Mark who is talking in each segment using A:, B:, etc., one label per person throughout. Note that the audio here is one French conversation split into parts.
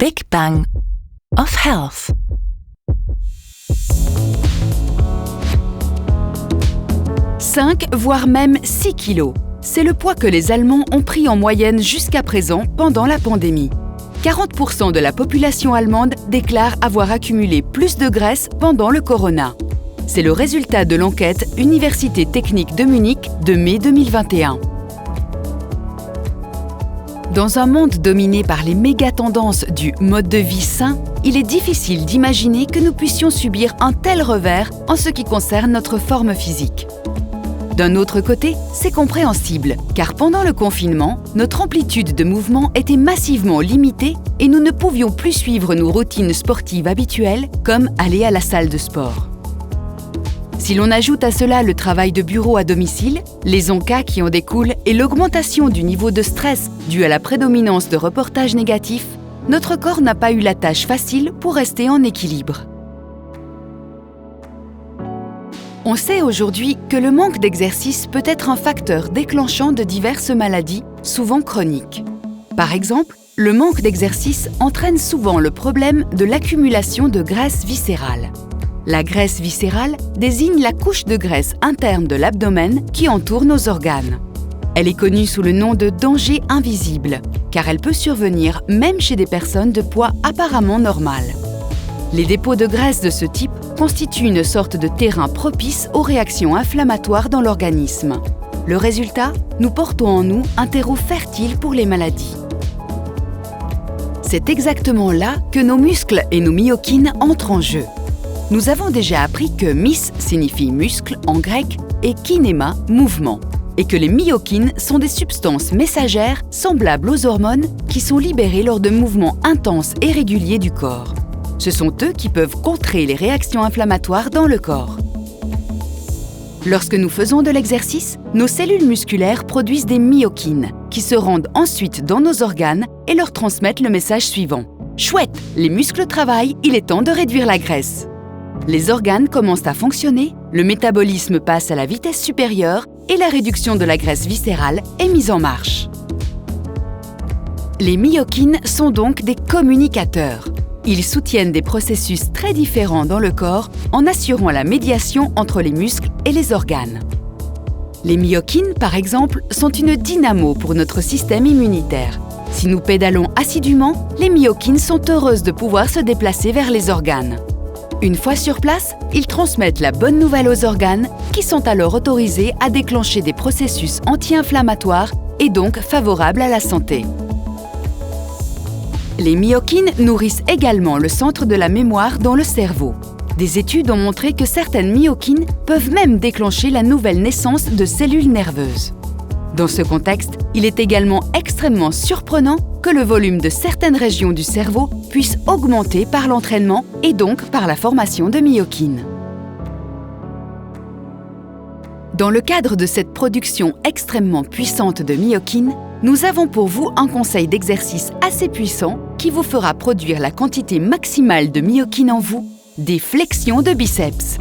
A: Big Bang of Health. « 5 voire même 6 kilos. C'est le poids que les Allemands ont pris en moyenne jusqu'à présent pendant la pandémie. 40% de la population allemande déclare avoir accumulé plus de graisse pendant le corona. C'est le résultat de l'enquête Université technique de Munich de mai 2021. Dans un monde dominé par les méga-tendances du mode de vie sain, il est difficile d'imaginer que nous puissions subir un tel revers en ce qui concerne notre forme physique. D'un autre côté, c'est compréhensible, car pendant le confinement, notre amplitude de mouvement était massivement limitée et nous ne pouvions plus suivre nos routines sportives habituelles, comme aller à la salle de sport. Si l'on ajoute à cela le travail de bureau à domicile, les encas qui en découlent et l'augmentation du niveau de stress dû à la prédominance de reportages négatifs, notre corps n'a pas eu la tâche facile pour rester en équilibre. On sait aujourd'hui que le manque d'exercice peut être un facteur déclenchant de diverses maladies, souvent chroniques. Par exemple, le manque d'exercice entraîne souvent le problème de l'accumulation de graisse viscérale. La graisse viscérale désigne la couche de graisse interne de l'abdomen qui entoure nos organes. Elle est connue sous le nom de danger invisible, car elle peut survenir même chez des personnes de poids apparemment normal. Les dépôts de graisse de ce type constituent une sorte de terrain propice aux réactions inflammatoires dans l'organisme. Le résultat, nous portons en nous un terreau fertile pour les maladies. C'est exactement là que nos muscles et nos myokines entrent en jeu. Nous avons déjà appris que mys signifie muscle en grec et kinéma, mouvement, et que les myokines sont des substances messagères semblables aux hormones qui sont libérées lors de mouvements intenses et réguliers du corps. Ce sont eux qui peuvent contrer les réactions inflammatoires dans le corps. Lorsque nous faisons de l'exercice, nos cellules musculaires produisent des myokines qui se rendent ensuite dans nos organes et leur transmettent le message suivant. « Chouette, les muscles travaillent, il est temps de réduire la graisse !» Les organes commencent à fonctionner, le métabolisme passe à la vitesse supérieure et la réduction de la graisse viscérale est mise en marche. Les myokines sont donc des communicateurs. Ils soutiennent des processus très différents dans le corps en assurant la médiation entre les muscles et les organes. Les myokines, par exemple, sont une dynamo pour notre système immunitaire. Si nous pédalons assidûment, les myokines sont heureuses de pouvoir se déplacer vers les organes. Une fois sur place, ils transmettent la bonne nouvelle aux organes qui sont alors autorisés à déclencher des processus anti-inflammatoires et donc favorables à la santé. Les myokines nourrissent également le centre de la mémoire dans le cerveau. Des études ont montré que certaines myokines peuvent même déclencher la nouvelle naissance de cellules nerveuses. Dans ce contexte, il est également extrêmement surprenant que le volume de certaines régions du cerveau puisse augmenter par l'entraînement et donc par la formation de myokines. Dans le cadre de cette production extrêmement puissante de myokines, nous avons pour vous un conseil d'exercice assez puissant qui vous fera produire la quantité maximale de myokines en vous, des flexions de biceps.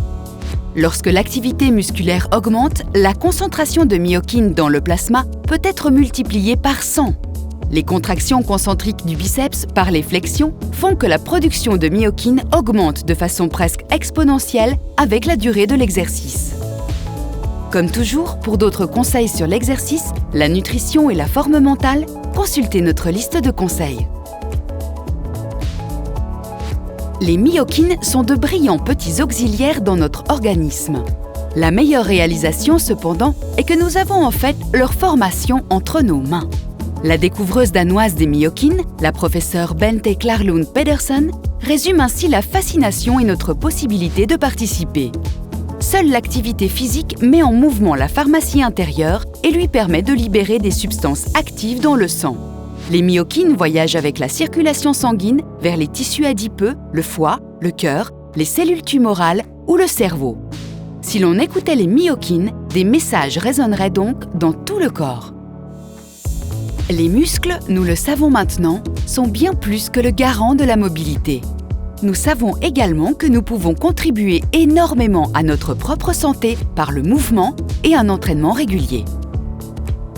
A: Lorsque l'activité musculaire augmente, la concentration de myokines dans le plasma peut être multipliée par 100. Les contractions concentriques du biceps par les flexions font que la production de myokines augmente de façon presque exponentielle avec la durée de l'exercice. Comme toujours, pour d'autres conseils sur l'exercice, la nutrition et la forme mentale, consultez notre liste de conseils. Les myokines sont de brillants petits auxiliaires dans notre organisme. La meilleure réalisation, cependant, est que nous avons en fait leur formation entre nos mains. La découvreuse danoise des myokines, la professeure Bente Klarlund Pedersen, résume ainsi la fascination et notre possibilité de participer. Seule l'activité physique met en mouvement la pharmacie intérieure et lui permet de libérer des substances actives dans le sang. Les myokines voyagent avec la circulation sanguine vers les tissus adipeux, le foie, le cœur, les cellules tumorales ou le cerveau. Si l'on écoutait les myokines, des messages résonneraient donc dans tout le corps. Les muscles, nous le savons maintenant, sont bien plus que le garant de la mobilité. Nous savons également que nous pouvons contribuer énormément à notre propre santé par le mouvement et un entraînement régulier.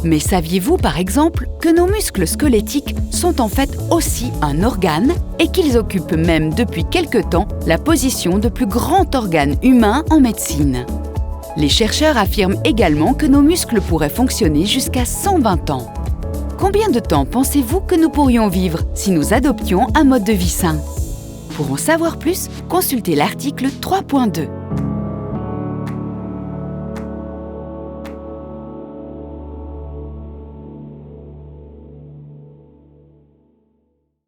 A: Mais saviez-vous par exemple que nos muscles squelettiques sont en fait aussi un organe et qu'ils occupent même depuis quelque temps la position de plus grand organe humain en médecine? Les chercheurs affirment également que nos muscles pourraient fonctionner jusqu'à 120 ans. Combien de temps pensez-vous que nous pourrions vivre si nous adoptions un mode de vie sain? Pour en savoir plus, consultez l'article 3.2.